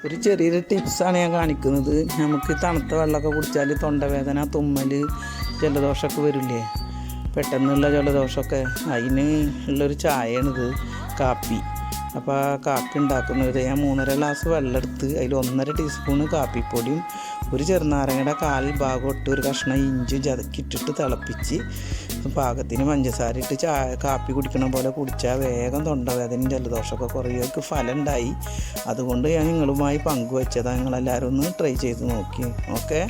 ഒരു ചെറിയൊരു ടിപ്സാണ് ഞാൻ കാണിക്കുന്നത്. നമുക്ക് തണുത്ത വെള്ളമൊക്കെ കുടിച്ചാൽ തൊണ്ടവേദന, തുമ്മൽ, ജലദോഷമൊക്കെ വരില്ലേ, പെട്ടെന്നുള്ള ജലദോഷമൊക്കെ, അതിന് ഉള്ളൊരു ചായയാണിത്, കാപ്പി. അപ്പോൾ ആ കാപ്പി ഉണ്ടാക്കുന്നത് ഞാൻ 3.5 ഗ്ലാസ് വെള്ളം എടുത്ത് അതിൽ 1.5 ടീസ്പൂണ് കാപ്പിപ്പൊടിയും ഒരു ചെറുനാരങ്ങയുടെ 1/4 ഭാഗം ഇട്ട് ഒരു കഷ്ണം ഇഞ്ചി ചതക്കിയിട്ടിട്ട് തിളപ്പിച്ച് പാകത്തിന് പഞ്ചസാര ഇട്ട് കാപ്പി കുടിക്കണ പോലെ കുടിച്ചാൽ വേഗം തൊണ്ടവേദനയും ജലദോഷമൊക്കെ കുറേയൊക്കെ ഫലം ഉണ്ടായി. അതുകൊണ്ട് ഞാൻ നിങ്ങളുമായി പങ്കുവെച്ചതാണ്. നിങ്ങളെല്ലാവരും ഒന്ന് ട്രൈ ചെയ്ത് നോക്കി. ഓക്കെ.